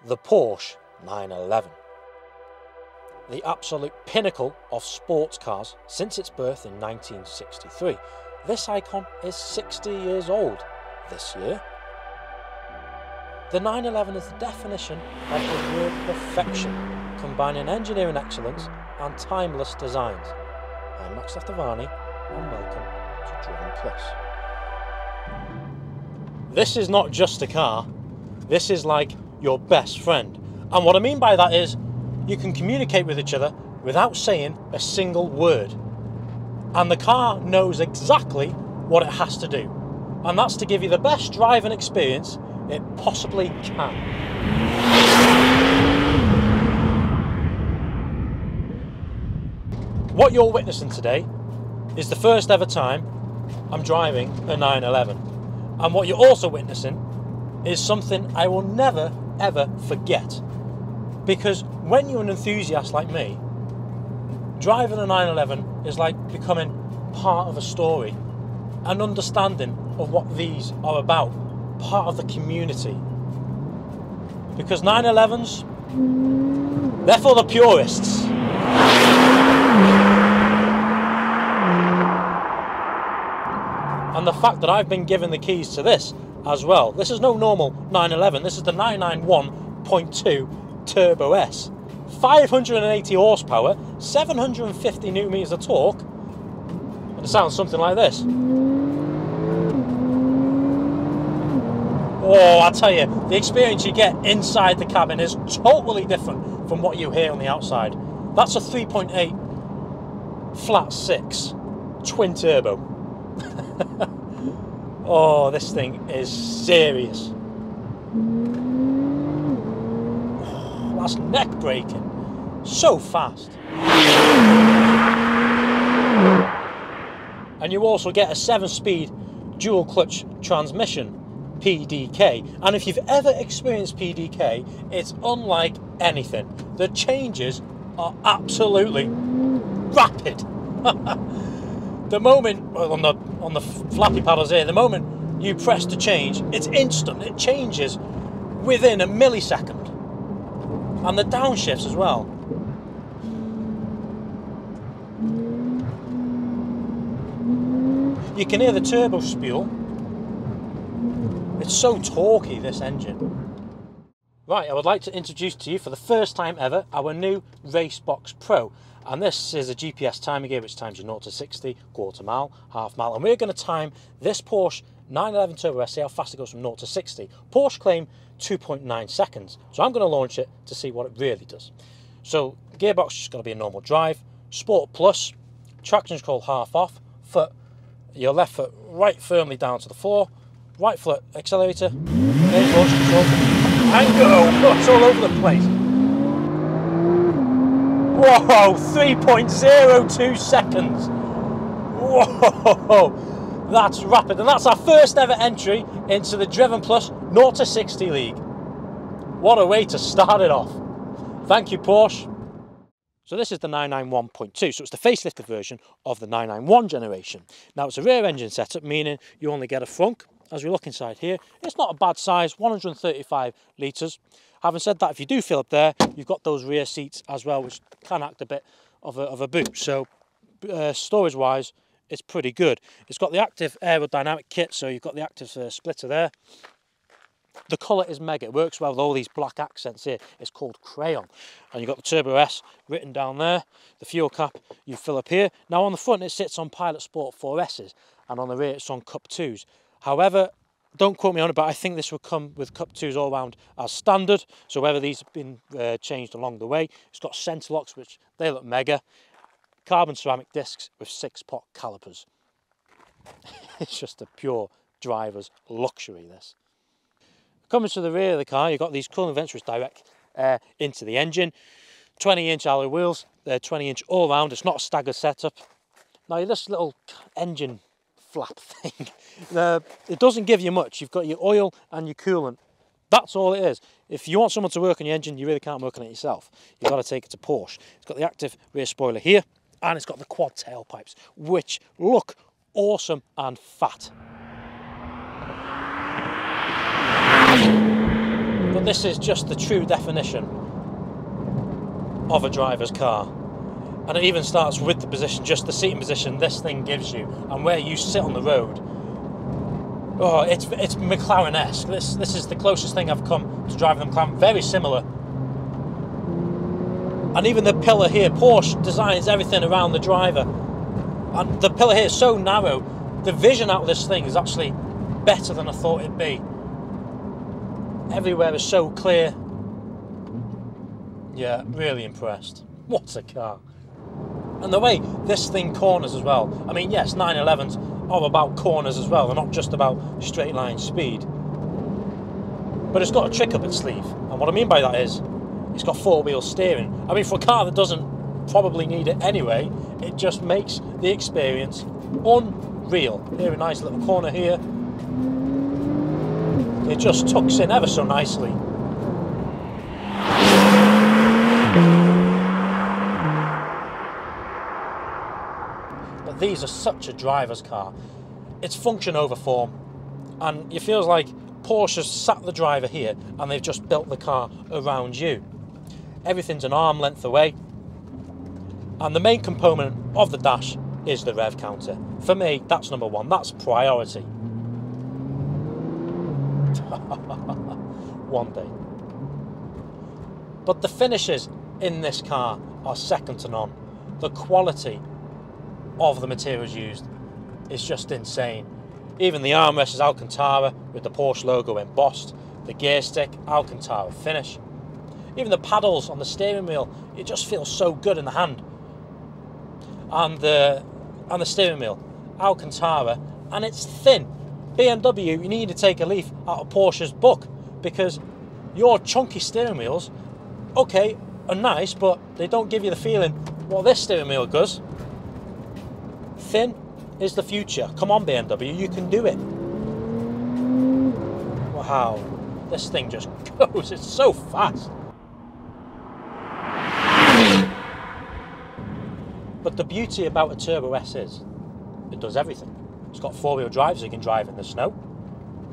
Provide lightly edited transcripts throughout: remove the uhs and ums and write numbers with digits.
the Porsche 911. The absolute pinnacle of sports cars since its birth in 1963. This icon is 60 years old this year. The 911 is the definition of the word perfection, combining engineering excellence and timeless designs. I'm Max Stavani and welcome to Driven Plus. This is not just a car, this is like your best friend. And what I mean by that is, you can communicate with each other without saying a single word. And the car knows exactly what it has to do. And that's to give you the best driving experience it possibly can. What you're witnessing today is the first ever time I'm driving a 911. And what you're also witnessing is something I will never ever forget. Because when you're an enthusiast like me, driving a 911 is like becoming part of a story, an understanding of what these are about, part of the community. Because 911s, they're for the purists. And the fact that I've been given the keys to this as well. This is no normal 911, this is the 991.2 Turbo S. 580 horsepower, 750 newton meters of torque, and it sounds something like this. Oh, I tell you, the experience you get inside the cabin is totally different from what you hear on the outside. That's a 3.8 flat 6 twin turbo. Oh, this thing is serious. That's neck breaking. So fast. And you also get a 7-speed dual clutch transmission, PDK. And if you've ever experienced PDK, it's unlike anything. The changes are absolutely rapid. The moment, on the flappy paddles here, the moment you press to change, it's instant. It changes within a millisecond. And the downshifts as well. You can hear the turbo spool. It's so torquey, this engine. Right, I would like to introduce to you for the first time ever our new Racebox Pro. And this is a GPS timing gear which times you 0 to 60, quarter mile, half mile. And we're going to time this Porsche 911 Turbo S, see how fast it goes from 0 to 60. Porsche claim 2.9 seconds. So I'm going to launch it to see what it really does. So gearbox is going to be a normal drive. Sport Plus, traction control half off, foot, your left foot right firmly down to the floor, right foot accelerator, then launch control, and go. Oh, it's all over the place. Whoa, 3.02 seconds. Whoa, that's rapid. And that's our first ever entry into the Driven Plus 0 to 60 League. What a way to start it off. Thank you, Porsche. So this is the 991.2, so it's the facelifted version of the 991 generation. Now it's a rear engine setup, meaning you only get a frunk. As we look inside here, it's not a bad size, 135 litres. Having said that, if you do fill up there, you've got those rear seats as well, which can act a bit of a boot. So storage-wise, it's pretty good. It's got the active aerodynamic kit, so you've got the active splitter there. The colour is mega. It works well with all these black accents here. It's called Crayon. And you've got the Turbo S written down there. The fuel cap you fill up here. Now on the front it sits on Pilot Sport 4S's, and on the rear it's on Cup 2s. However, don't quote me on it, but I think this will come with Cup 2s all round as standard. So whether these have been changed along the way. It's got centre locks, which they look mega. Carbon ceramic discs with 6-pot calipers. It's just a pure driver's luxury, this. Coming to the rear of the car, you've got these cooling vents which direct air into the engine. 20-inch alloy wheels, they're 20-inch all round. It's not a staggered setup. Now this little engine flap thing, it doesn't give you much. You've got your oil and your coolant. That's all it is. If you want someone to work on your engine, you really can't work on it yourself. You've got to take it to Porsche. It's got the active rear spoiler here, and it's got the quad tailpipes, which look awesome and fat. But this is just the true definition of a driver's car. And it even starts with the position, just the seating position this thing gives you, and where you sit on the road. Oh, it's McLaren-esque. This is the closest thing I've come to driving the McLaren. Very similar. And even the pillar here, Porsche designs everything around the driver. And the pillar here is so narrow, the vision out of this thing is actually better than I thought it'd be. Everywhere is so clear. Yeah, really impressed. What a car. And the way this thing corners as well. I mean, yes, 911s are about corners as well. They're not just about straight line speed. But it's got a trick up its sleeve. And what I mean by that is, it's got four-wheel steering. I mean, for a car that doesn't probably need it anyway, it just makes the experience unreal. Here, a nice little corner here. It just tucks in ever so nicely. But these are such a driver's car. It's function over form. And it feels like Porsche's sat the driver here and they've just built the car around you. Everything's an arm length away. And the main component of the dash is the rev counter. For me, that's number one. That's priority. One day. But the finishes in this car are second to none. The quality of the materials used is just insane. Even the armrest is Alcantara with the Porsche logo embossed. The gear stick, Alcantara finish. Even the paddles on the steering wheel, it just feels so good in the hand. And the steering wheel, Alcantara, and it's thin. BMW, you need to take a leaf out of Porsche's book, because your chunky steering wheels, okay, are nice, but they don't give you the feeling what this steering wheel does. Thin is the future. Come on, BMW, you can do it. Wow, this thing just goes, it's so fast. But the beauty about a Turbo S is, it does everything. It's got four-wheel drive so you can drive in the snow.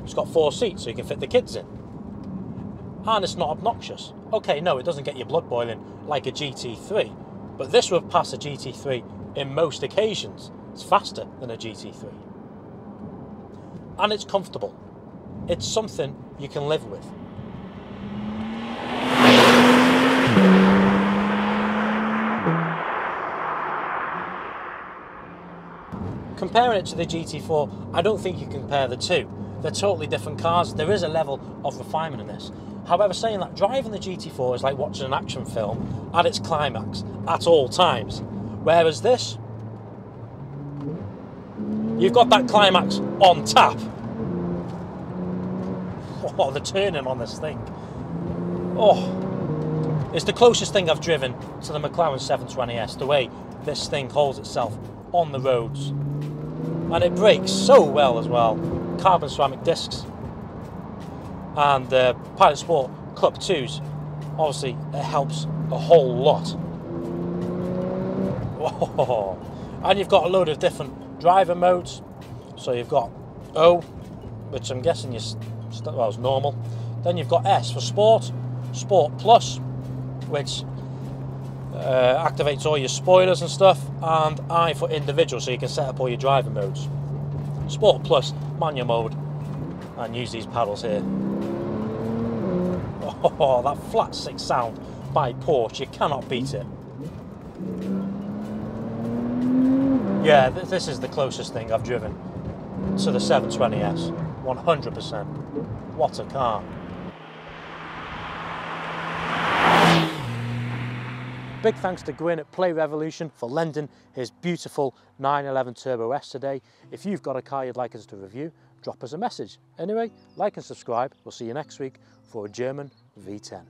It's got 4 seats so you can fit the kids in. And it's not obnoxious. Okay, no, it doesn't get your blood boiling like a GT3, but this would pass a GT3 in most occasions. It's faster than a GT3. And it's comfortable. It's something you can live with. Comparing it to the GT4, I don't think you can compare the two. They're totally different cars. There is a level of refinement in this. However, saying that, driving the GT4 is like watching an action film at its climax at all times. Whereas this, you've got that climax on tap. Oh, the turning on this thing. Oh, it's the closest thing I've driven to the McLaren 720S, the way this thing holds itself on the roads. And it brakes so well as well. Carbon ceramic discs. And the Pilot Sport Cup 2s, obviously it helps a whole lot. Oh. And you've got a load of different driver modes. So you've got O, which I'm guessing is normal. Then you've got S for Sport, Sport Plus, which activates all your spoilers and stuff, and I for individual, so you can set up all your driver modes. Sport Plus, manual mode, and use these paddles here. Oh, that flat 6 sound by Porsche, you cannot beat it. Yeah, this is the closest thing I've driven to the 720S, 100%. What a car. Big thanks to Gwyn at Play Revolution for lending his beautiful 911 Turbo S today. If you've got a car you'd like us to review, drop us a message. Anyway, like and subscribe. We'll see you next week for a German V10.